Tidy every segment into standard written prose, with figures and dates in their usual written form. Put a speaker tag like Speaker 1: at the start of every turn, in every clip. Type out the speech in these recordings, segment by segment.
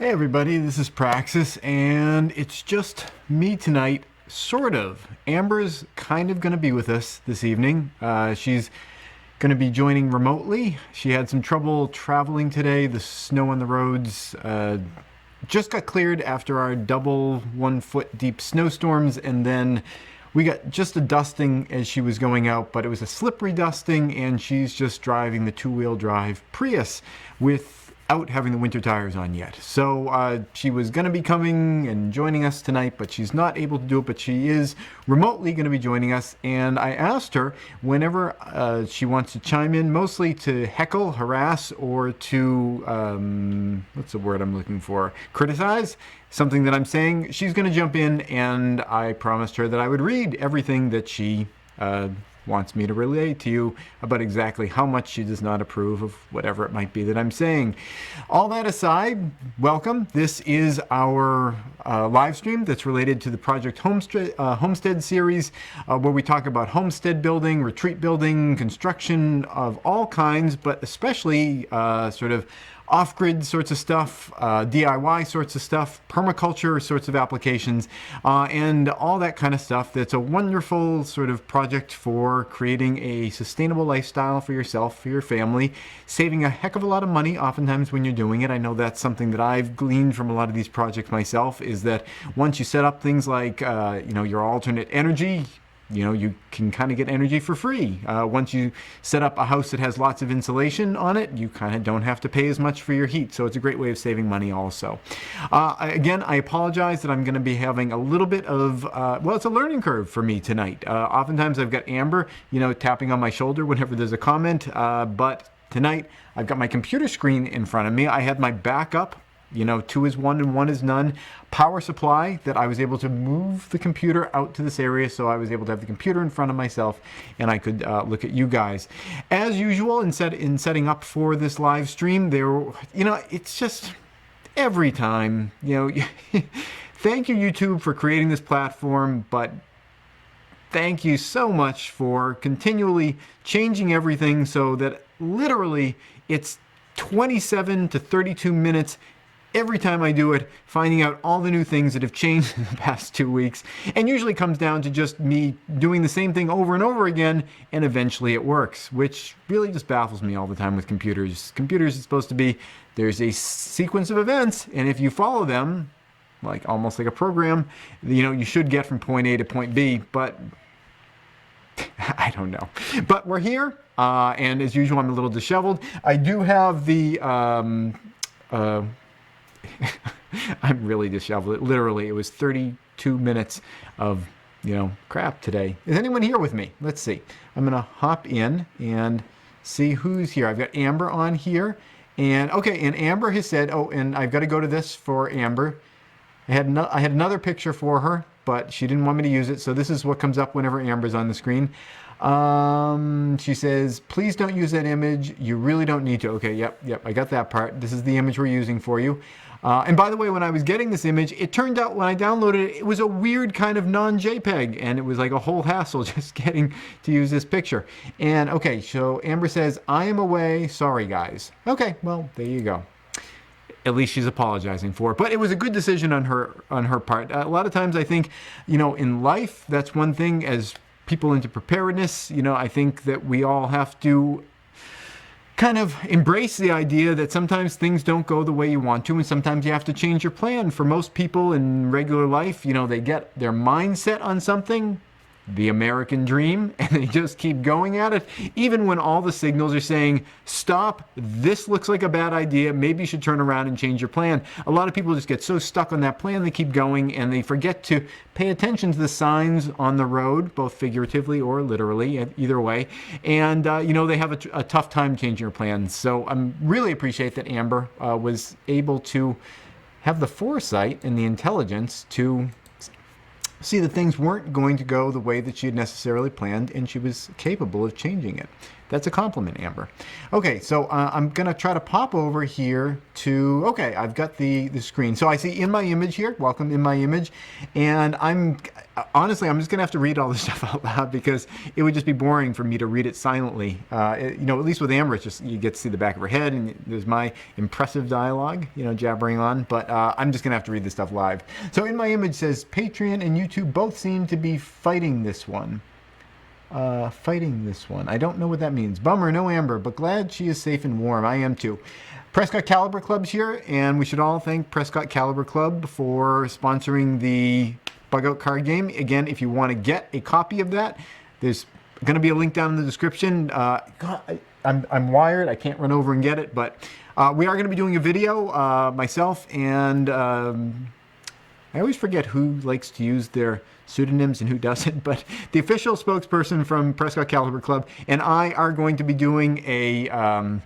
Speaker 1: Hey everybody, this is Praxis, and it's just me tonight, sort of. Amber's kind of going to be with us this evening. She's going to be joining remotely. She had some trouble traveling today. The snow on the roads just got cleared after our double 1 foot deep snowstorms, and then we got just a dusting as she was going out, but it was a slippery dusting, and she's just driving the two-wheel drive Prius without having the winter tires on yet. So she was going to be coming and joining us tonight, but she's not able to do it, but she is remotely going to be joining us. And I asked her whenever she wants to chime in, mostly to heckle, harass, or to, what's the word I'm looking for? Criticize something that I'm saying. She's going to jump in, and I promised her that I would read everything that she wants me to relay to you about exactly how much she does not approve of whatever it might be that I'm saying. All that aside, welcome. This is our live stream that's related to the Project Homestead series, where we talk about homestead building, retreat building, construction of all kinds, but especially sort of off-grid sorts of stuff, DIY sorts of stuff, permaculture sorts of applications, and all that kind of stuff. That's a wonderful sort of project for creating a sustainable lifestyle for yourself, for your family, saving a heck of a lot of money oftentimes when you're doing it. I know that's something that I've gleaned from a lot of these projects myself, is that once you set up things like your alternate energy, you can kind of get energy for free. Once you set up a house that has lots of insulation on it, you kind of don't have to pay as much for your heat. So it's a great way of saving money also. Again, I apologize that I'm going to be having a little bit of, well, it's a learning curve for me tonight. Oftentimes I've got Amber, tapping on my shoulder whenever there's a comment. But tonight I've got my computer screen in front of me. I had my backup. 2 is 1 and 1 is none. Power supply that I was able to move the computer out to this area, so I was able to have the computer in front of myself and I could look at you guys. As usual, in setting up for this live stream, it's just every time, thank you YouTube for creating this platform, but thank you so much for continually changing everything so that literally it's 27 to 32 minutes every time I do it, finding out all the new things that have changed in the past 2 weeks, and usually comes down to just me doing the same thing over and over again, and eventually it works, which really just baffles me all the time with computers. Computers is supposed to be, there's a sequence of events, and if you follow them, almost like a program, you should get from point A to point B, but I don't know. But we're here, and as usual, I'm a little disheveled. I do have the, I'm really disheveled. Literally, it was 32 minutes of, crap today. Is anyone here with me? Let's see. I'm going to hop in and see who's here. I've got Amber on here. And Amber has said, oh, and I've got to go to this for Amber. I had another picture for her, but she didn't want me to use it. So this is what comes up whenever Amber's on the screen. She says, please don't use that image. You really don't need to. Okay, yep, I got that part. This is the image we're using for you. And by the way, when I was getting this image, it turned out when I downloaded it, it was a weird kind of non-JPEG, and it was like a whole hassle just getting to use this picture. And okay, so Amber says, I am away. Sorry, guys. Okay, well, there you go. At least she's apologizing for it. But it was a good decision on her part. A lot of times I think, in life, that's one thing as people into preparedness, I think that we all have to kind of embrace the idea that sometimes things don't go the way you want to, and sometimes you have to change your plan. For most people in regular life, they get their mindset on something, the American dream, and they just keep going at it, even when all the signals are saying, stop, this looks like a bad idea, maybe you should turn around and change your plan. A lot of people just get so stuck on that plan, they keep going, and they forget to pay attention to the signs on the road, both figuratively or literally, either way, and they have a tough time changing your plans. So I really appreciate that Amber was able to have the foresight and the intelligence to see that things weren't going to go the way that she had necessarily planned, and she was capable of changing it. That's a compliment, Amber. Okay, so I'm going to try to pop over here to, okay, I've got the screen. So I see in my image here, welcome in my image, and honestly, I'm just going to have to read all this stuff out loud because it would just be boring for me to read it silently. At least with Amber, it's just you get to see the back of her head and there's my impressive dialogue, jabbering on. But I'm just going to have to read this stuff live. So in my image says, Patreon and YouTube both seem to be fighting this one. I don't know what that means. Bummer, no Amber, but glad she is safe and warm. I am too. Prescott Caliber Club's here, and we should all thank Prescott Caliber Club for sponsoring the Bug Out card game. Again, if you want to get a copy of that, there's going to be a link down in the description. God, I'm wired. I can't run over and get it, but we are going to be doing a video, myself, and I always forget who likes to use their pseudonyms and who doesn't, but the official spokesperson from Prescott Caliber Club and I are going to be doing a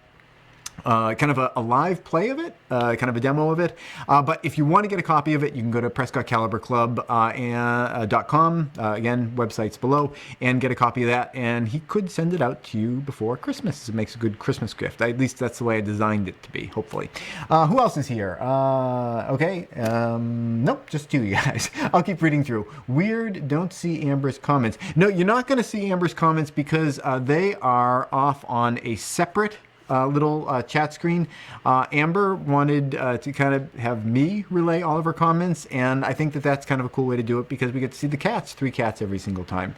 Speaker 1: kind of a live play of it, kind of a demo of it. But if you want to get a copy of it, you can go to PrescottCaliberClub.com. Again, website's below, and get a copy of that. And he could send it out to you before Christmas. It makes a good Christmas gift. At least that's the way I designed it to be, hopefully. Who else is here? Okay. Nope, just two, you guys. I'll keep reading through. Weird, don't see Amber's comments. No, you're not going to see Amber's comments because they are off on a separate little chat screen. Amber wanted to kind of have me relay all of her comments, and I think that that's kind of a cool way to do it because we get to see the cats, 3 cats every single time.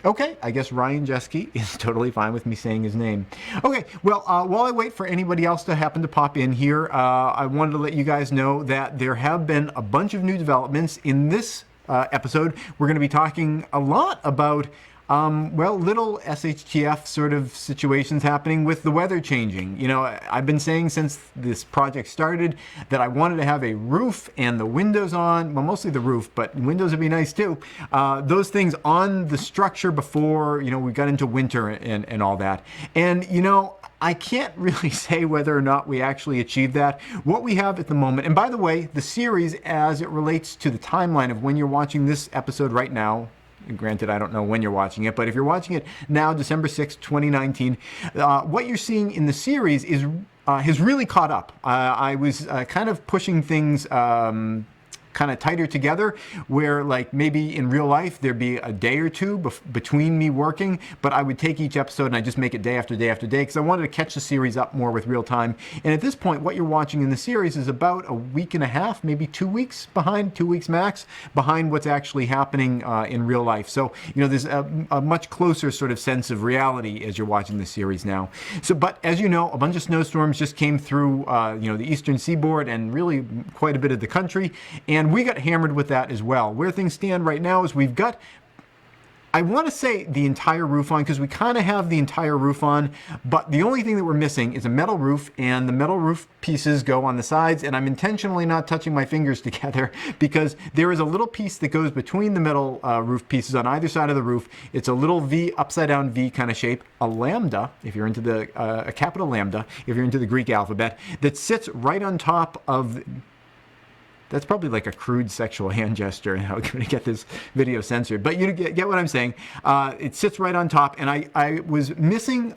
Speaker 1: Okay, I guess Ryan Jeske is totally fine with me saying his name. Okay, well, while I wait for anybody else to happen to pop in here, I wanted to let you guys know that there have been a bunch of new developments in this episode. We're going to be talking a lot about little SHTF sort of situations happening with the weather changing. I've been saying since this project started that I wanted to have a roof and the windows on, well, mostly the roof, but windows would be nice too. Those things on the structure before, we got into winter and all that. And, I can't really say whether or not we actually achieved that. What we have at the moment, and by the way, the series as it relates to the timeline of when you're watching this episode right now, granted, I don't know when you're watching it, but if you're watching it now, December 6th, 2019, what you're seeing in the series is has really caught up. I was kind of pushing things kind of tighter together where like maybe in real life there'd be a day or two between me working, but I would take each episode and I just make it day after day after day because I wanted to catch the series up more with real time. And at this point, what you're watching in the series is about a week and a half, maybe 2 weeks behind, 2 weeks max, behind what's actually happening in real life. So, there's a much closer sort of sense of reality as you're watching the series now. So, but as you know, a bunch of snowstorms just came through, the eastern seaboard and really quite a bit of the country. And we got hammered with that as well. Where things stand right now is we've got, I want to say the entire roof on because we kind of have the entire roof on, but the only thing that we're missing is a metal roof, and the metal roof pieces go on the sides, and I'm intentionally not touching my fingers together because there is a little piece that goes between the metal roof pieces on either side of the roof. It's a little V, upside down V kind of shape, a lambda, if you're into the, a capital lambda, if you're into the Greek alphabet, that sits right on top of. That's probably like a crude sexual hand gesture, and I'm going to get this video censored. But you get what I'm saying. It sits right on top, and I was missing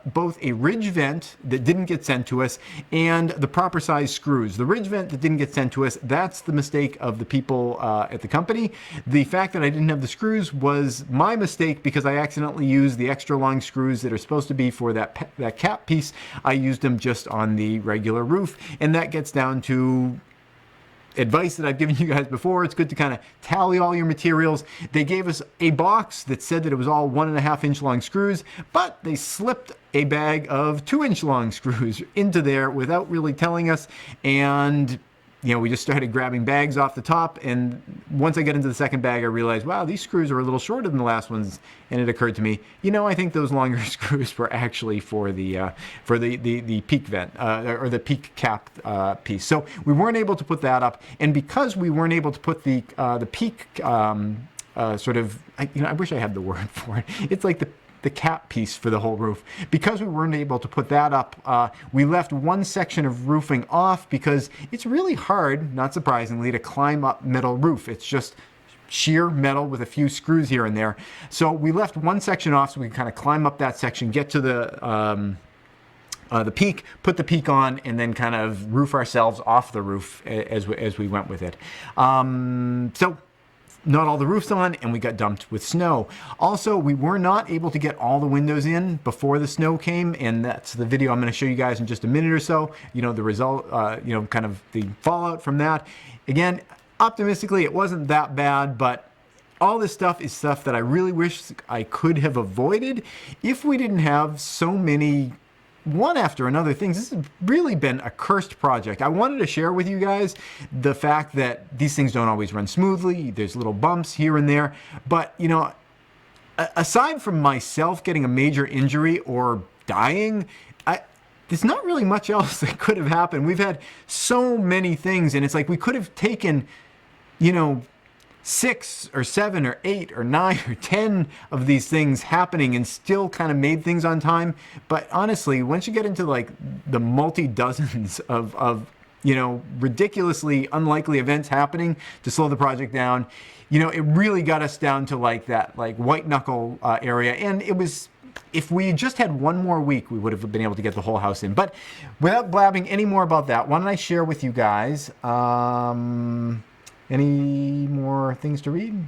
Speaker 1: both a ridge vent that didn't get sent to us and the proper size screws. The ridge vent that didn't get sent to us, that's the mistake of the people at the company. The fact that I didn't have the screws was my mistake because I accidentally used the extra long screws that are supposed to be for that cap piece. I used them just on the regular roof, and that gets down to advice that I've given you guys before. It's good to kind of tally all your materials. They gave us a box that said that it was all 1.5 inch long screws, but they slipped a bag of 2 inch long screws into there without really telling us. And we just started grabbing bags off the top, and once I get into the second bag, I realized, wow, these screws are a little shorter than the last ones, and it occurred to me, I think those longer screws were actually for the peak vent, or the peak cap piece. So we weren't able to put that up, and because we weren't able to put the peak sort of, I wish I had the word for it. It's like the cap piece for the whole roof. Because we weren't able to put that up, we left one section of roofing off because it's really hard, not surprisingly, to climb up metal roof. It's just sheer metal with a few screws here and there. So we left one section off so we can kind of climb up that section, get to the peak, put the peak on, and then kind of roof ourselves off the roof as we went with it. So not all the roofs on, and we got dumped with snow. Also, we were not able to get all the windows in before the snow came, and that's the video I'm going to show you guys in just a minute or so. You know, the result, you know, kind of the fallout from that. Again, optimistically, it wasn't that bad, but all this stuff is stuff that I really wish I could have avoided if we didn't have so many one after another things. This has really been a cursed project. I wanted to share with you guys the fact that these things don't always run smoothly. There's little bumps here and there. But, you know, aside from myself getting a major injury or dying, there's not really much else that could have happened. We've had so many things, and it's like we could have taken, you know, 6 or 7 or 8 or 9 or 10 of these things happening and still kind of made things on time. But honestly, once you get into like the multi-dozens of you know, ridiculously unlikely events happening to slow the project down, you know, it really got us down to like that like white knuckle area. And it was, if we just had one more week, we would have been able to get the whole house in. But without blabbing any more about that, why don't I share with you guys any more things to read?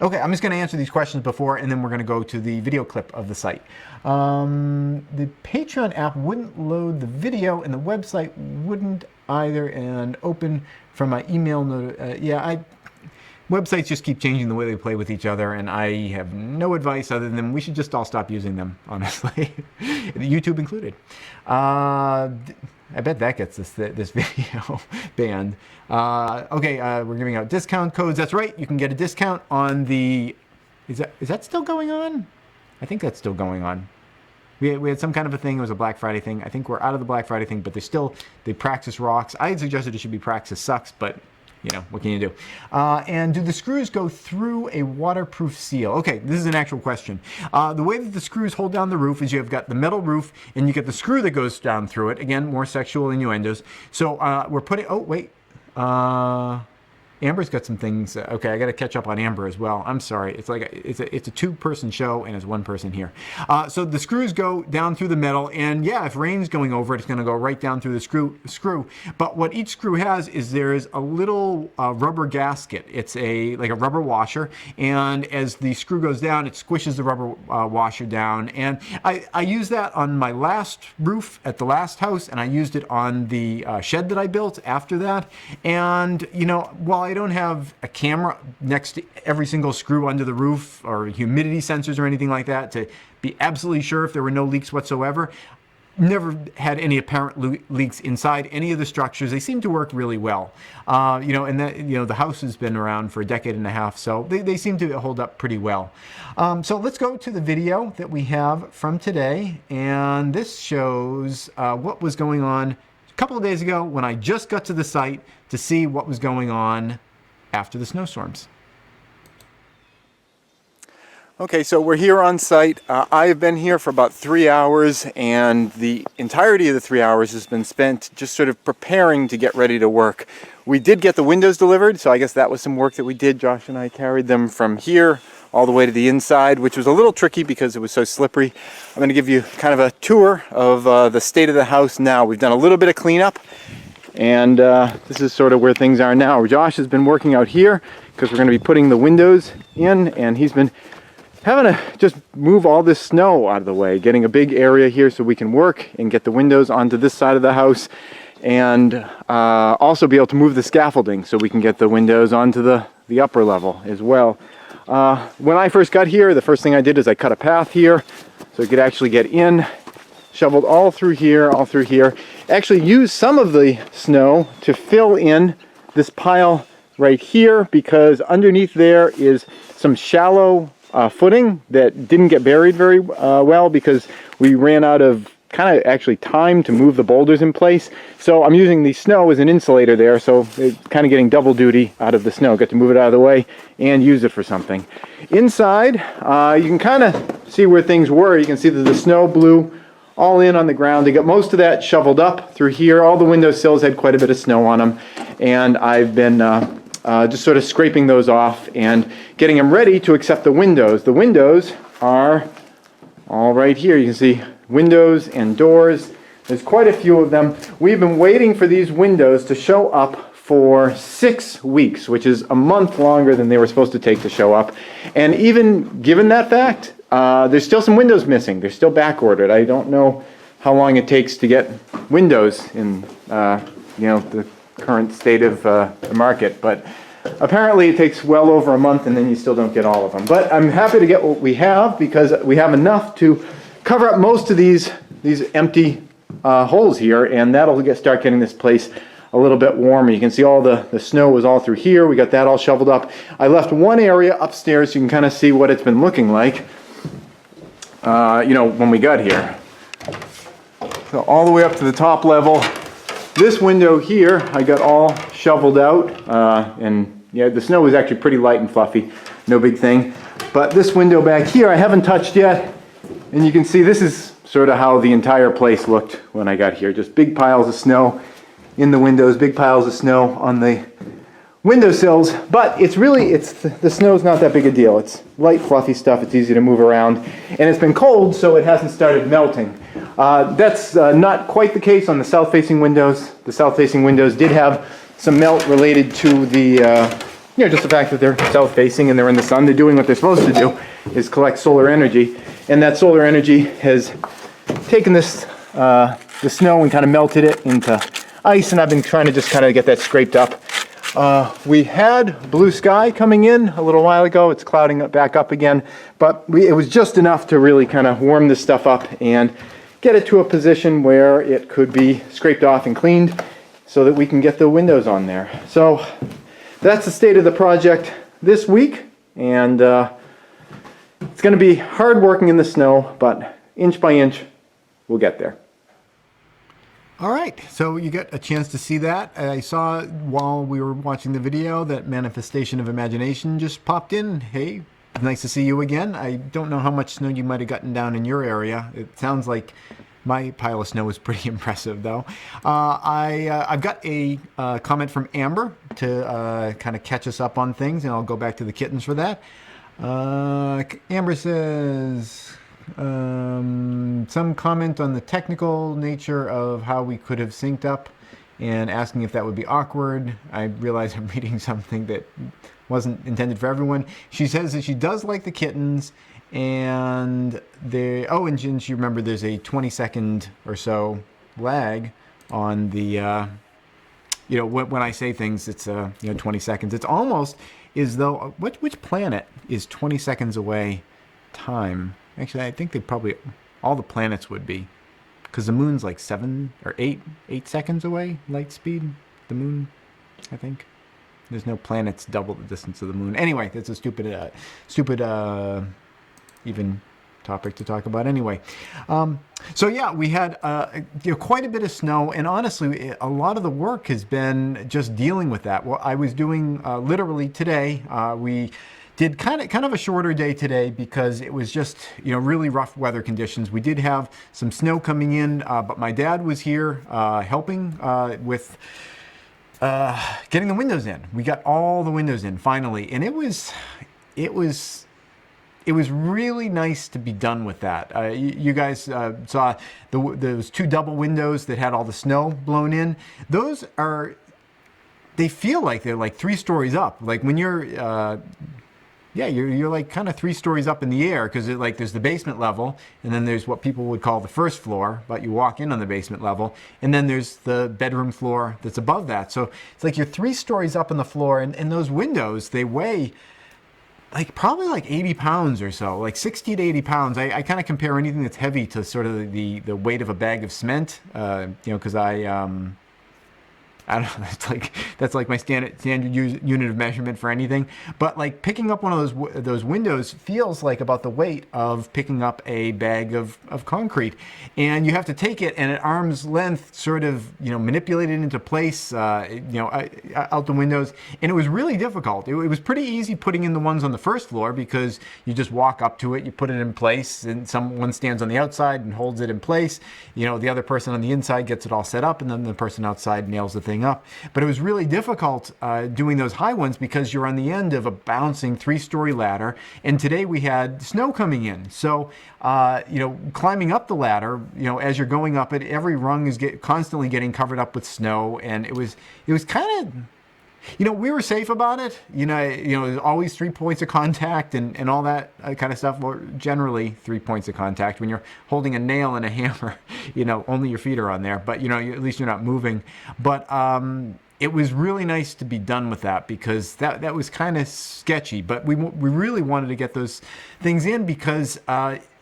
Speaker 1: Okay, I'm just going to answer these questions before, and then we're going to go to the video clip of the site. The Patreon app wouldn't load the video, and the website wouldn't either, and open from my email. Websites just keep changing the way they play with each other, and I have no advice other than we should just all stop using them, honestly. YouTube included. I bet that gets this video banned. Okay, we're giving out discount codes. That's right, you can get a discount on the... Is that still going on? I think that's still going on. We had some kind of a thing. It was a Black Friday thing. I think we're out of the Black Friday thing, but there's still the Praxis rocks. I had suggested it should be Praxis sucks, but you know, what can you do? And do the screws go through a waterproof seal? Okay, this is an actual question. The way that the screws hold down the roof is you've got the metal roof and you get the screw that goes down through it. Again, more sexual innuendos. So we're putting, oh wait, Amber's got some things. Okay, I got to catch up on Amber as well. I'm sorry. It's like it's a two-person show and it's one person here. So the screws go down through the metal, and yeah, if rain's going over it, it's going to go right down through the screw. But what each screw has is there is a little rubber gasket. It's like a rubber washer, and as the screw goes down, it squishes the rubber washer down. And I used that on my last roof at the last house, and I used it on the shed that I built after that. And you know, while I don't have a camera next to every single screw under the roof or humidity sensors or anything like that to be absolutely sure if there were no leaks whatsoever, never had any apparent leaks inside any of the structures. They seem to work really well. You know, and that, you know, the house has been around for a decade and a half, so they seem to hold up pretty well. So let's go to the video that we have from today, and this shows what was going on a couple of days ago when I just got to the site to see what was going on after the snowstorms. Okay, so we're here on site. I've been here for about 3 hours, and the entirety of the 3 hours has been spent just sort of preparing to get ready to work. We did get the windows delivered, so I guess that was some work that we did. Josh and I carried them from here all the way to the inside, which was a little tricky because it was so slippery. I'm going to give you kind of a tour of the state of the house now. We've done a little bit of cleanup, and this is sort of where things are now. Josh has been working out here because we're going to be putting the windows in, and he's been having to just move all this snow out of the way, getting a big area here so we can work and get the windows onto this side of the house, and also be able to move the scaffolding so we can get the windows onto the upper level as well. When I first got here, the first thing I did is I cut a path here so I could actually get in, shoveled all through here, actually used some of the snow to fill in this pile right here, because underneath there is some shallow footing that didn't get buried very well because we ran out of kind of actually time to move the boulders in place. So I'm using the snow as an insulator there, so it's kind of getting double duty out of the snow. Get to move it out of the way and use it for something. Inside, you can kind of see where things were. You can see that the snow blew all in on the ground. They got most of that shoveled up through here. All the windowsills had quite a bit of snow on them, and I've been just sort of scraping those off and getting them ready to accept the windows. The windows are all right here. You can see windows and doors. There's quite a few of them. We've been waiting for these windows to show up for 6 weeks, which is a month longer than they were supposed to take to show up. And even given that fact, there's still some windows missing. They're still back ordered. I don't know how long it takes to get windows in the current state of the market, but apparently it takes well over a month and then you still don't get all of them. But I'm happy to get what we have because we have enough to cover up most of these empty holes here, and that'll start getting this place a little bit warmer. You can see all the snow was all through here. We got that all shoveled up. I left one area upstairs so you can kind of see what it's been looking like when we got here. So all the way up to the top level. This window here I got all shoveled out, and yeah, the snow was actually pretty light and fluffy, no big thing. But this window back here I haven't touched yet, and you can see this is sort of how the entire place looked when I got here. Just big piles of snow in the windows, big piles of snow on the windowsills. But the snow's not that big a deal. It's light, fluffy stuff. It's easy to move around, and it's been cold, so it hasn't started melting. That's not quite the case on the south-facing windows. The south-facing windows did have some melt related to the, just the fact that they're south-facing and they're in the sun. They're doing what they're supposed to do, is collect solar energy, and that solar energy has taken the snow and kind of melted it into ice, and I've been trying to just kind of get that scraped up. We had blue sky coming in a little while ago. It's clouding back up again, but it was just enough to really kind of warm this stuff up and get it to a position where it could be scraped off and cleaned so that we can get the windows on there. So that's the state of the project this week, and it's going to be hard working in the snow, but inch by inch we'll get there. All right, so you got a chance to see that. I saw while we were watching the video that Manifestation of Imagination just popped in. Hey, nice to see you again. I don't know how much snow you might have gotten down in your area. It sounds like my pile of snow was pretty impressive, though. I've got a comment from Amber to kind of catch us up on things, and I'll go back to the kittens for that. Amber says, some comment on the technical nature of how we could have synced up and asking if that would be awkward. I realize I'm reading something that wasn't intended for everyone. She says that she does like the kittens, and and she remembered there's a 20-second or so lag on the, when I say things, it's 20 seconds. It's almost as though, which planet is 20 seconds away time? Actually, I think all the planets would be, because the moon's like 7 or 8 seconds away, light speed, the moon, I think. There's no planets double the distance of the moon. Anyway, that's a stupid even topic to talk about anyway. So yeah, we had quite a bit of snow, and honestly, a lot of the work has been just dealing with that. Well, I was doing literally today, we did kind of a shorter day today because it was just really rough weather conditions. We did have some snow coming in, but my dad was here helping with getting the windows in. We got all the windows in finally, and it was really nice to be done with that. You guys saw those 2 double windows that had all the snow blown in. They feel like they're like 3 stories up. Like when you're you're like kind of 3 stories up in the air, because there's the basement level, and then there's what people would call the first floor, but you walk in on the basement level, and then there's the bedroom floor that's above that. So it's like you're 3 stories up on the floor, and those windows, they weigh probably 80 pounds or so, like 60 to 80 pounds. I kind of compare anything that's heavy to sort of the weight of a bag of cement, because I don't know, that's like my standard unit of measurement for anything. But like picking up one of those windows feels like about the weight of picking up a bag of concrete. And you have to take it and at arm's length sort of, manipulate it into place, out the windows. And it was really difficult. It was pretty easy putting in the ones on the first floor because you just walk up to it, you put it in place, and someone stands on the outside and holds it in place. The other person on the inside gets it all set up, and then the person outside nails the thing up. But it was really difficult doing those high ones because you're on the end of a bouncing 3-story ladder, and today we had snow coming in. So climbing up the ladder, as you're going up it, every rung is constantly getting covered up with snow, and it was kind We were safe about it. There's always 3 points of contact and all that kind of stuff. Well, generally 3 points of contact. When you're holding a nail and a hammer, only your feet are on there, but at least you're not moving. But it was really nice to be done with that, because that was kind of sketchy. But we really wanted to get those things in, because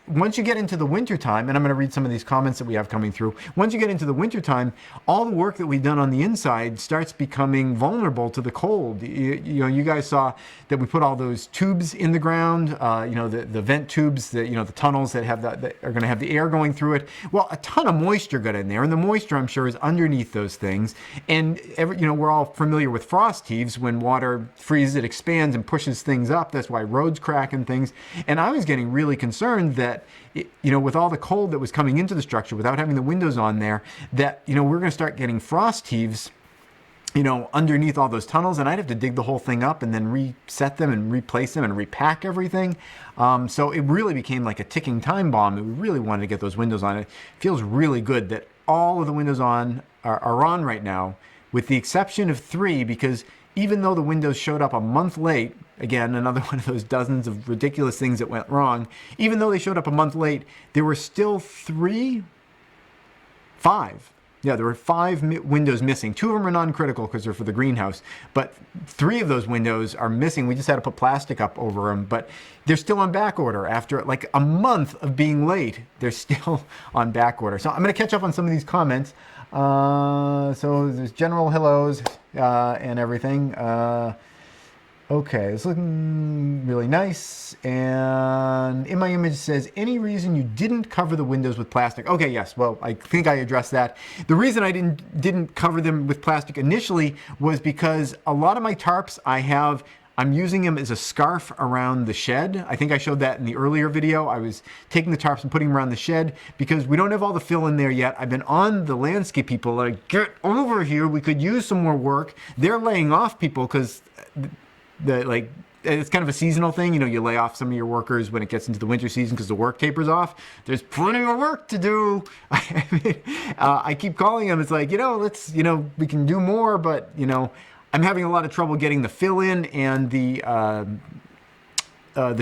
Speaker 1: once you get into the wintertime, and I'm going to read some of these comments that we have coming through. Once you get into the wintertime, all the work that we've done on the inside starts becoming vulnerable to the cold. You guys saw that we put all those tubes in the ground, the vent tubes, the tunnels that are going to have the air going through it. Well, a ton of moisture got in there, and the moisture, I'm sure, is underneath those things. And we're all familiar with frost heaves. When water freezes, it expands and pushes things up. That's why roads crack and things. And I was getting really concerned that with all the cold that was coming into the structure without having the windows on there, that we're going to start getting frost heaves underneath all those tunnels, and I'd have to dig the whole thing up and then reset them and replace them and repack everything. So it really became like a ticking time bomb, and we really wanted to get those windows on. It feels really good that all of the windows are on right now, with the exception of 3, because even though the windows showed up a month late, again, another one of those dozens of ridiculous things that went wrong, even though they showed up a month late, there were still 5. Yeah, there were 5 windows missing. 2 of them are non-critical because they're for the greenhouse, but 3 of those windows are missing. We just had to put plastic up over them, but they're still on back order. After like a month of being late, they're still on back order. So I'm going to catch up on some of these comments. So there's general hellos and everything. Okay, it's looking really nice. And in my image says, any reason you didn't cover the windows with plastic? Okay, yes. Well, I think I addressed that. The reason I didn't cover them with plastic initially was because a lot of my tarps I'm using them as a scarf around the shed. I think I showed that in the earlier video. I was taking the tarps and putting them around the shed because we don't have all the fill in there yet. I've been on the landscape people, like, get over here. We could use some more work. They're laying off people because it's kind of a seasonal thing. You lay off some of your workers when it gets into the winter season because the work tapers off. There's plenty of work to do. I keep calling them. It's like, we can do more, but, I'm having a lot of trouble getting the fill in, and the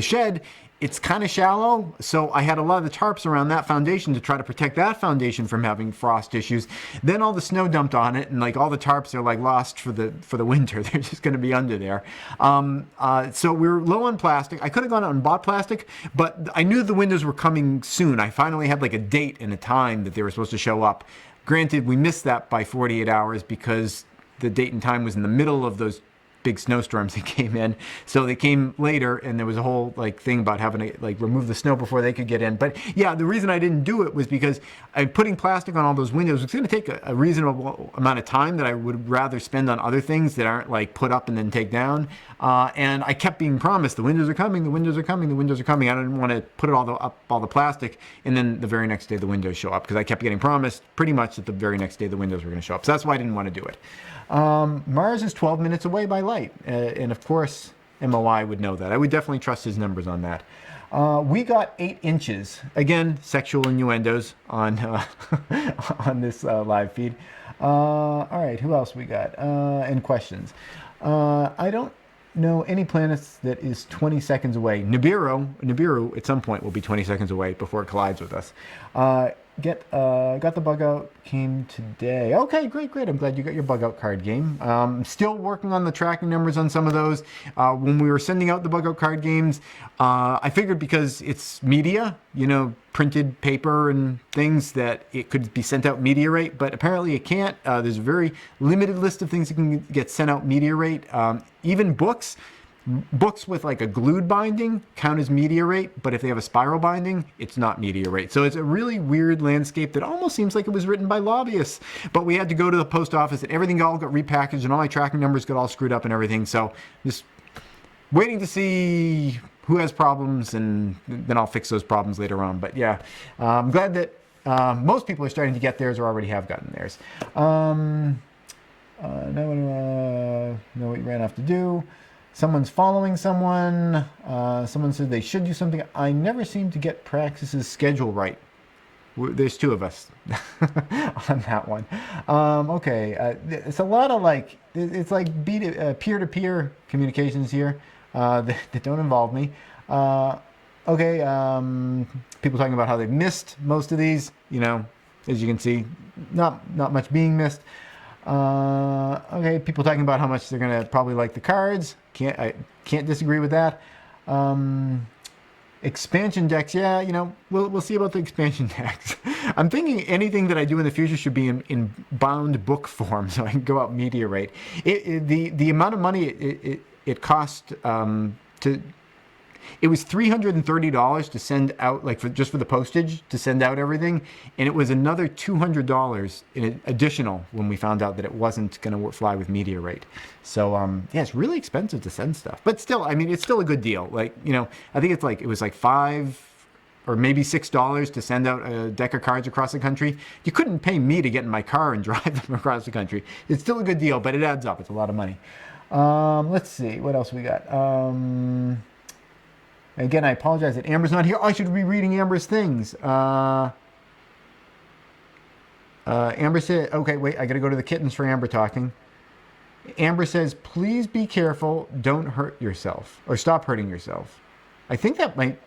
Speaker 1: shed, it's kind of shallow. So I had a lot of the tarps around that foundation to try to protect that foundation from having frost issues. Then all the snow dumped on it, and like all the tarps are like lost for the winter. They're just going to be under there. So we were low on plastic. I could have gone out and bought plastic, but I knew the windows were coming soon. I finally had like a date and a time that they were supposed to show up. Granted, we missed that by 48 hours because the date and time was in the middle of those big snowstorms that came in. So they came later, and there was a whole thing about having to remove the snow before they could get in. But yeah, the reason I didn't do it was because putting plastic on all those windows was going to take a reasonable amount of time that I would rather spend on other things that aren't put up and then take down. And I kept being promised the windows are coming, the windows are coming, the windows are coming. I didn't want to put it all the plastic, and then the very next day the windows show up, because I kept getting promised pretty much that the very next day the windows were going to show up. So that's why I didn't want to do it. Mars is 12 minutes away by light, and of course MOI would know that. I would definitely trust his numbers on that. We got 8 inches. Again, sexual innuendos on on this live feed. All right, who else we got? And questions. I don't know any planets that is 20 seconds away. Nibiru at some point will be 20 seconds away before it collides with us. Got the bug out, came today. Okay, great. I'm glad you got your bug out card game. Still working on the tracking numbers on some of those. When we were sending out the bug out card games, I figured because it's media, printed paper and things, that it could be sent out media rate, but apparently it can't. There's a very limited list of things that can get sent out media rate. Even books with a glued binding count as media rate, but if they have a spiral binding, it's not media rate. So it's a really weird landscape that almost seems like it was written by lobbyists. But we had to go to the post office, and everything all got repackaged, and all my tracking numbers got all screwed up and everything. So just waiting to see who has problems, and then I'll fix those problems later on. But yeah, I'm glad that most people are starting to get theirs or already have gotten theirs. Now what you ran off to do. Someone's following someone. Someone said they should do something. I never seem to get Praxis's schedule right. There's two of us on that one. Okay, it's a lot of like it's like peer-to-peer communications here that don't involve me. Okay, people talking about how they've missed most of these. You know, as you can see, not much being missed. Okay, people talking about how much they're gonna probably like the cards. I can't disagree with that. Expansion decks, yeah, you know, we'll see about the expansion decks. I'm thinking anything that I do in the future should be in bound book form, so I can go out media rate. The amount of money it cost it was $330 to send out, like just for the postage to send out everything, and it was another $200 additional when we found out that it wasn't going to fly with media rate. So yeah, it's really expensive to send stuff, but still, I mean, it's still a good deal. Like, you know, I think it was like $5 or maybe $6 to send out a deck of cards across the country. You couldn't pay me to get in my car and drive them across the country. It's still a good deal, but it adds up. It's a lot of money. Let's see what else we got. Again, I apologize that Amber's not here. I should be reading Amber's things. Amber said, okay, wait, I got to go to the kittens for Amber talking. Amber says, please be careful. Don't hurt yourself or stop hurting yourself. I think that might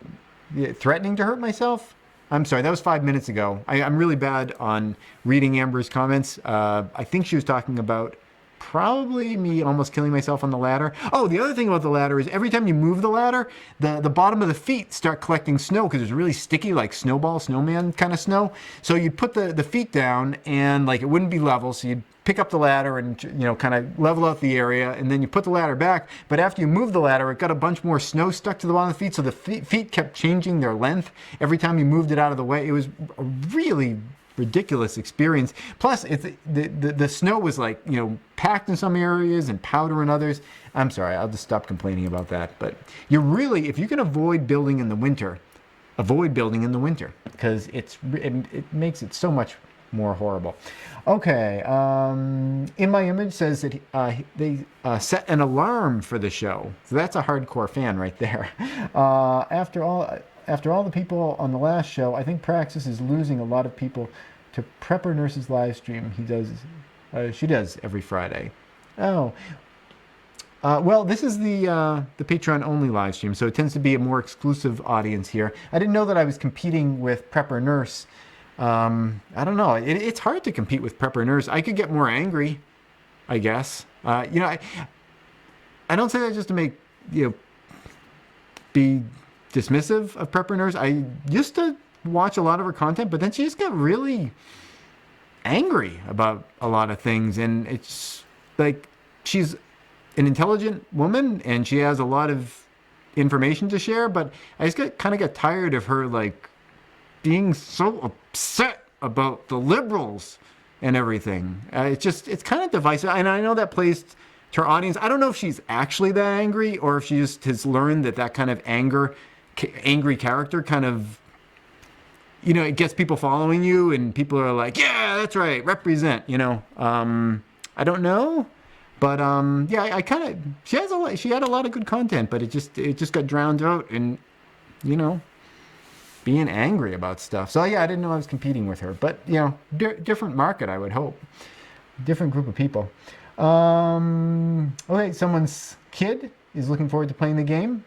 Speaker 1: be threatening to hurt myself. I'm sorry, that was 5 minutes ago. I'm really bad on reading Amber's comments. I think she was talking about probably me almost killing myself on the ladder. Oh, the other thing about the ladder is every time you move the ladder, the bottom of the feet start collecting snow because it's really sticky, like snowman kind of snow. So you'd put the feet down and like it wouldn't be level, so you'd pick up the ladder and, you know, kind of level out the area, and then you put the ladder back. But after you move the ladder, it got a bunch more snow stuck to the bottom of the feet, so the feet kept changing their length every time you moved it out of the way. It was a really ridiculous experience. Plus, the snow was like, you know, packed in some areas and powder in others. I'm sorry, I'll just stop complaining about that. But you really, if you can avoid building in the winter, avoid building in the winter, because it makes it so much more horrible. Okay, In My Image says that they set an alarm for the show. So that's a hardcore fan right there. After all the people on the last show, I think Praxis is losing a lot of people to Prepper Nurse's live stream. She does every Friday. Oh, well, this is the Patreon only live stream, so it tends to be a more exclusive audience here. I didn't know that I was competing with Prepper Nurse. I don't know. It's hard to compete with Prepper Nurse. I could get more angry, I guess. You know, I don't say that just to make, you know, be dismissive of Prepper Nurse. I used to watch a lot of her content, but then she just got really angry about a lot of things, and it's like she's an intelligent woman and she has a lot of information to share, but I just kind of got tired of her like being so upset about the liberals and everything. It's kind of divisive, and I know that plays to her audience. I don't know if she's actually that angry or if she just has learned that kind of angry character kind of, you know, it gets people following you and people are like, yeah, that's right, represent, you know. I don't know, but yeah, she had a lot of good content, but it just got drowned out in, you know, being angry about stuff. So yeah, I didn't know I was competing with her, but you know, different market, I would hope, different group of people. Okay, someone's kid is looking forward to playing the game.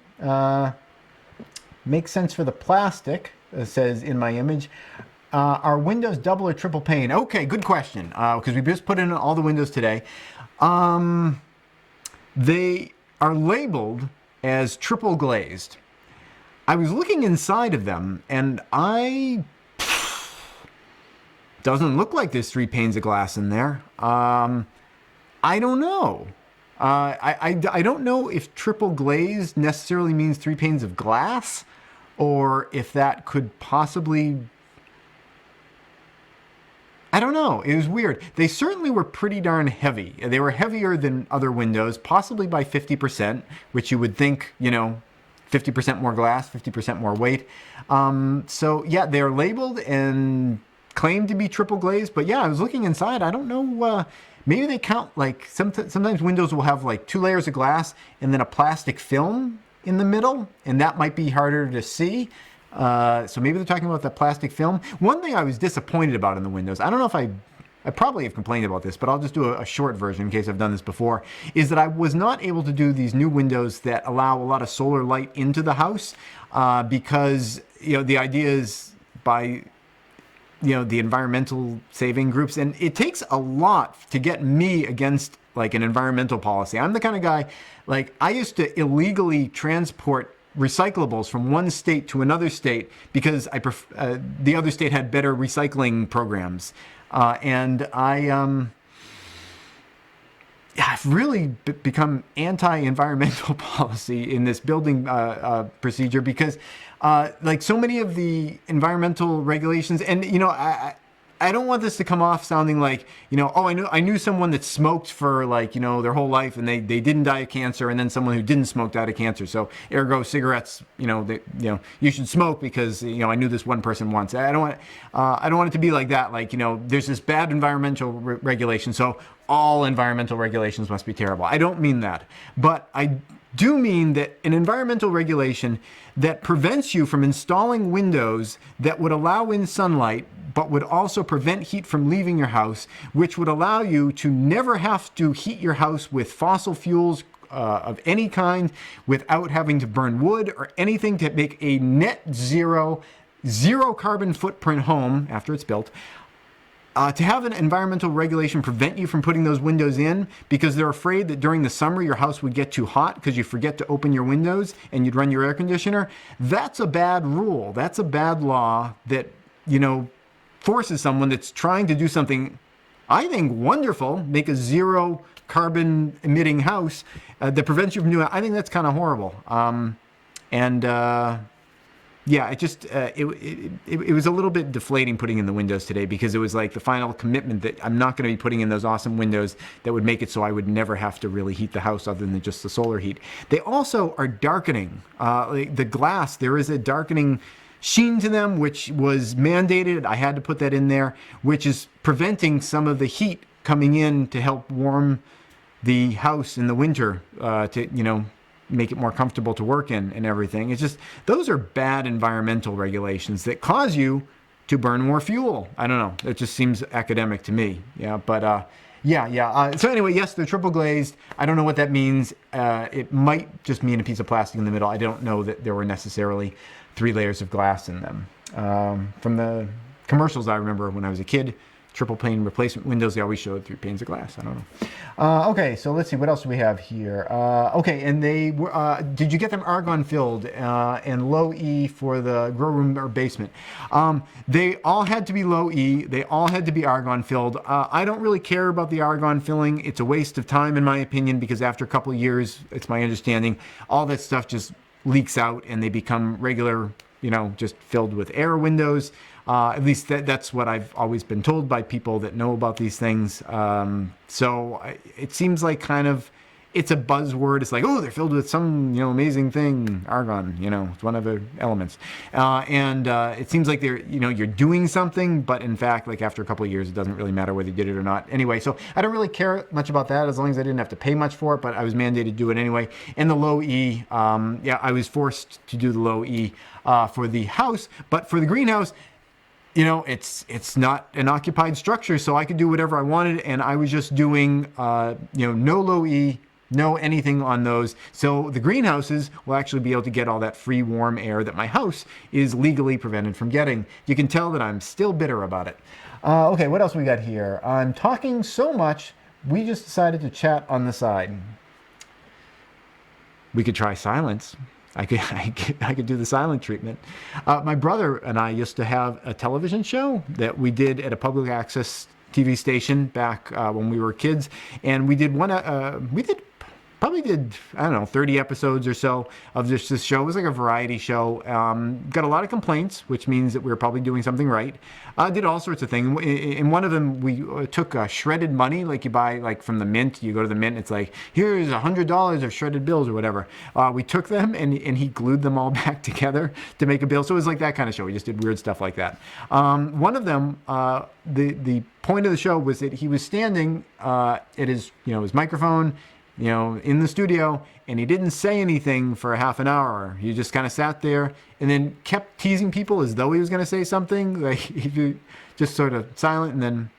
Speaker 1: Makes sense for the plastic, says In My Image. Are windows double or triple pane? Okay, good question, because we just put in all the windows today. They are labeled as triple glazed. I was looking inside of them, and doesn't look like there's 3 panes of glass in there. I don't know. I don't know if triple glazed necessarily means 3 panes of glass, or if that could possibly, I don't know. It was weird. They certainly were pretty darn heavy. They were heavier than other windows, possibly by 50%, which you would think, you know, 50% more glass, 50% more weight. So yeah, they're labeled and claimed to be triple glazed, but yeah, I was looking inside. I don't know, maybe they count, like sometimes windows will have like 2 layers of glass and then a plastic film in the middle, and that might be harder to see. So maybe they're talking about that plastic film. One thing I was disappointed about in the windows, I don't know if I probably have complained about this, but I'll just do a short version in case I've done this before, is that I was not able to do these new windows that allow a lot of solar light into the house because, the idea is by, the environmental saving groups, and it takes a lot to get me against like an environmental policy. I'm the kind of guy, like I used to illegally transport recyclables from one state to another state because the other state had better recycling programs. And I've really become anti-environmental policy in this building procedure because like so many of the environmental regulations, and I don't want this to come off sounding like, I knew someone that smoked for like, their whole life and they didn't die of cancer, and then someone who didn't smoke died of cancer. So ergo cigarettes, you should smoke because, I knew this one person once. I don't want it to be like that. Like, there's this bad environmental regulation, so all environmental regulations must be terrible. I don't mean that, but I do mean that an environmental regulation that prevents you from installing windows that would allow in sunlight but would also prevent heat from leaving your house, which would allow you to never have to heat your house with fossil fuels of any kind without having to burn wood or anything, to make a net zero carbon footprint home after it's built. To have an environmental regulation prevent you from putting those windows in because they're afraid that during the summer your house would get too hot because you forget to open your windows and you'd run your air conditioner, that's a bad rule. That's a bad law that, forces someone that's trying to do something, I think, wonderful, make a zero carbon emitting house that prevents you from doing it. I think that's kind of horrible. Yeah, it just, it was a little bit deflating putting in the windows today because it was like the final commitment that I'm not going to be putting in those awesome windows that would make it so I would never have to really heat the house other than just the solar heat. They also are darkening. The glass, there is a darkening sheen to them, which was mandated. I had to put that in there, which is preventing some of the heat coming in to help warm the house in the winter to, make it more comfortable to work in and everything. It's just, those are bad environmental regulations that cause you to burn more fuel. I don't know. It just seems academic to me. Yeah, but so anyway, yes, they're triple glazed. I don't know what that means. It might just mean a piece of plastic in the middle. I don't know that there were necessarily 3 layers of glass in them. From the commercials I remember when I was a kid, triple pane replacement windows, they always showed 3 panes of glass. I don't know. Okay, so let's see, what else do we have here? Okay, and they were, did you get them argon filled and low E for the grow room or basement? They all had to be low E. They all had to be argon filled. I don't really care about the argon filling. It's a waste of time in my opinion because after a couple of years, it's my understanding, all that stuff just leaks out and they become regular, just filled with air windows. At least that's what I've always been told by people that know about these things. So it seems like it's a buzzword. It's like, oh, they're filled with some, amazing thing, argon, it's one of the elements. And it seems like you're doing something, but in fact, like after a couple of years, it doesn't really matter whether you did it or not. Anyway, so I don't really care much about that as long as I didn't have to pay much for it, but I was mandated to do it anyway. And the low E, I was forced to do the low E for the house, but for the greenhouse, it's not an occupied structure, so I could do whatever I wanted, and I was just doing, no low E, no anything on those. So the greenhouses will actually be able to get all that free warm air that my house is legally prevented from getting. You can tell that I'm still bitter about it. Okay, what else we got here? I'm talking so much, we just decided to chat on the side. We could try silence. I could do the silent treatment. My brother and I used to have a television show that we did at a public access TV station back when we were kids, and we did probably did, I don't know, 30 episodes or so of this show. It was like a variety show. Got a lot of complaints, which means that we were probably doing something right. Did all sorts of things. In one of them, we took shredded money, like you buy like from the mint. You go to the mint, it's like, here's $100 of shredded bills or whatever. We took them and he glued them all back together to make a bill. So it was like that kind of show. We just did weird stuff like that. One of them, the point of the show was that he was standing at his microphone in the studio, and he didn't say anything for a half an hour. He just kind of sat there and then kept teasing people as though he was going to say something. Like he just sort of silent, and then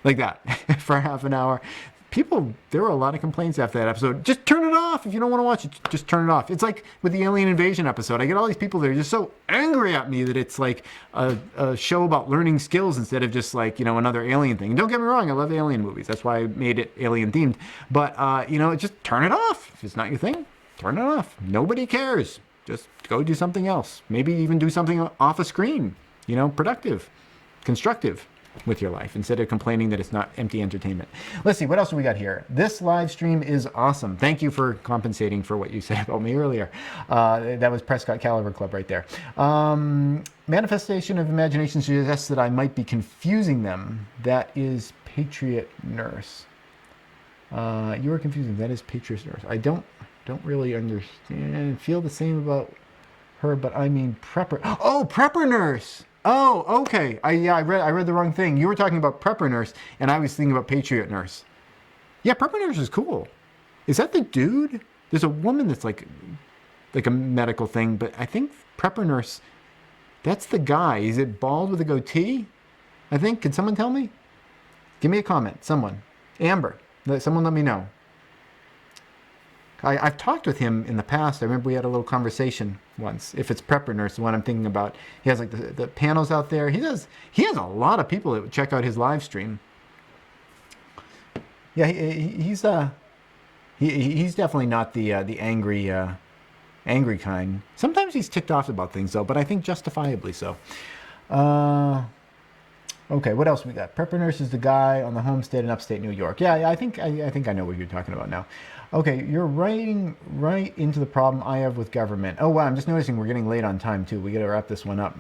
Speaker 1: like that for half an hour. There were a lot of complaints after that episode. Just turn it off. If you don't want to watch it, just turn it off. It's like with the alien invasion episode. I get all these people that are just so angry at me that it's like a show about learning skills instead of just like, another alien thing. And don't get me wrong, I love alien movies. That's why I made it alien themed. But, just turn it off. If it's not your thing, turn it off. Nobody cares. Just go do something else. Maybe even do something off a screen, productive, constructive with your life instead of complaining that it's not empty entertainment. Let's see, what else do we got here? This live stream is awesome. Thank you for compensating for what you said about me earlier. That was Prescott Caliber Club right there. Manifestation of Imagination suggests that I might be confusing them. That is Patriot Nurse. You are confusing. That is Patriot Nurse. I don't really understand. Feel the same about her, but I mean Prepper. Oh, Prepper Nurse. Oh, okay. I read the wrong thing. You were talking about Prepper Nurse, and I was thinking about Patriot Nurse. Yeah, Prepper Nurse is cool. Is that the dude? There's a woman that's like a medical thing, but I think Prepper Nurse, that's the guy. Is it bald with a goatee? I think. Can someone tell me? Give me a comment. Someone. Amber. Someone let me know. I've talked with him in the past. I remember we had a little conversation once. If it's Prepper Nurse, the one I'm thinking about, he has like the panels out there. He has a lot of people that would check out his live stream. Yeah, he's definitely not the angry kind. Sometimes he's ticked off about things though, but I think justifiably so. Okay, what else we got? Prepper Nurse is the guy on the Homestead in upstate New York. Yeah, I think I know what you're talking about now. Okay, you're writing right into the problem I have with government. Oh, wow, I'm just noticing we're getting late on time, too. We got to wrap this one up.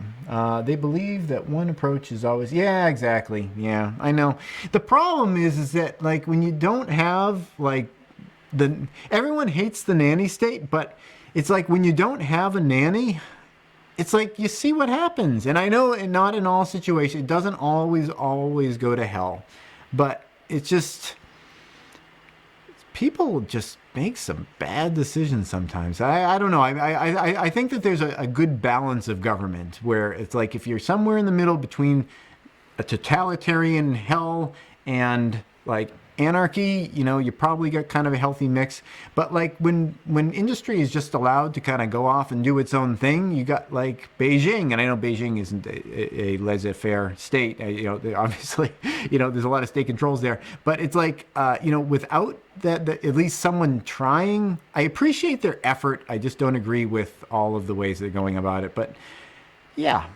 Speaker 1: They believe that one approach is always... Yeah, exactly. Yeah, I know. The problem is that, like, when you don't have, like, everyone hates the nanny state, but it's like when you don't have a nanny... It's like you see what happens. And I know not in all situations, it doesn't always go to hell. But it's just, people just make some bad decisions sometimes. I don't know. I think that there's a good balance of government where it's like if you're somewhere in the middle between a totalitarian hell and like anarchy, you probably got kind of a healthy mix. But like when industry is just allowed to kind of go off and do its own thing, you got like Beijing, and I know Beijing isn't a laissez-faire state. Obviously, there's a lot of state controls there. But it's like, without that, at least someone trying, I appreciate their effort. I just don't agree with all of the ways they're going about it. But yeah.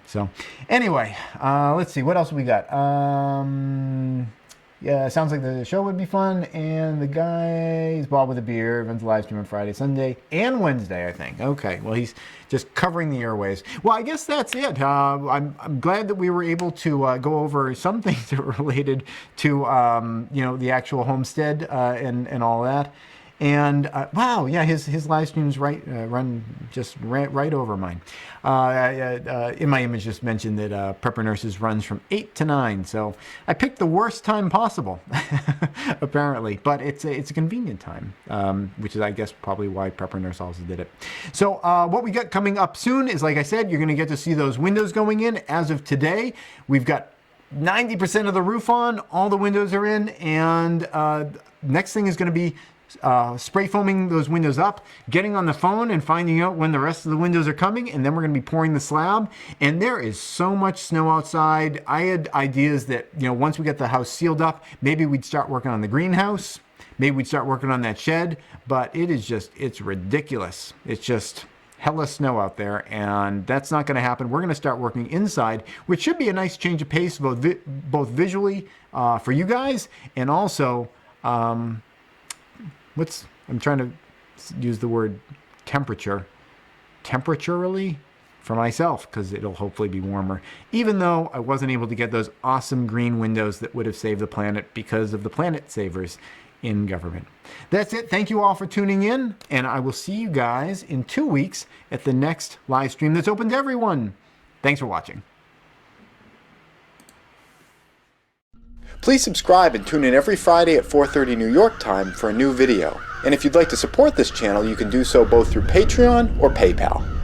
Speaker 1: So anyway, let's see, what else we got? Yeah, it sounds like the show would be fun, and the guy is bald with a beard, runs a live stream on Friday, Sunday, and Wednesday, I think. Okay, well, he's just covering the airways. Well, I guess that's it. I'm glad that we were able to go over some things that were related to, the actual homestead and all that. And wow, yeah, his live streams run just right over mine. In my image, just mentioned that Prepper Nurses runs from 8 to 9. So I picked the worst time possible, apparently. But it's a convenient time, which is, I guess, probably why Prepper Nurse also did it. So what we got coming up soon is, like I said, you're going to get to see those windows going in. As of today, we've got 90% of the roof on. All the windows are in. And next thing is going to be spray foaming those windows up, getting on the phone and finding out when the rest of the windows are coming, and then we're going to be pouring the slab. And there is so much snow outside. I had ideas that, once we get the house sealed up, maybe we'd start working on the greenhouse, maybe we'd start working on that shed, but it's ridiculous. It's just hella snow out there, and that's not going to happen. We're going to start working inside, which should be a nice change of pace, both visually for you guys, and also I'm trying to use the word temperaturally for myself, because it'll hopefully be warmer, even though I wasn't able to get those awesome green windows that would have saved the planet because of the planet savers in government. That's it. Thank you all for tuning in, and I will see you guys in 2 weeks at the next live stream that's open to everyone. Thanks for watching. Please subscribe and tune in every Friday at 4:30 New York time for a new video. And if you'd like to support this channel, you can do so both through Patreon or PayPal.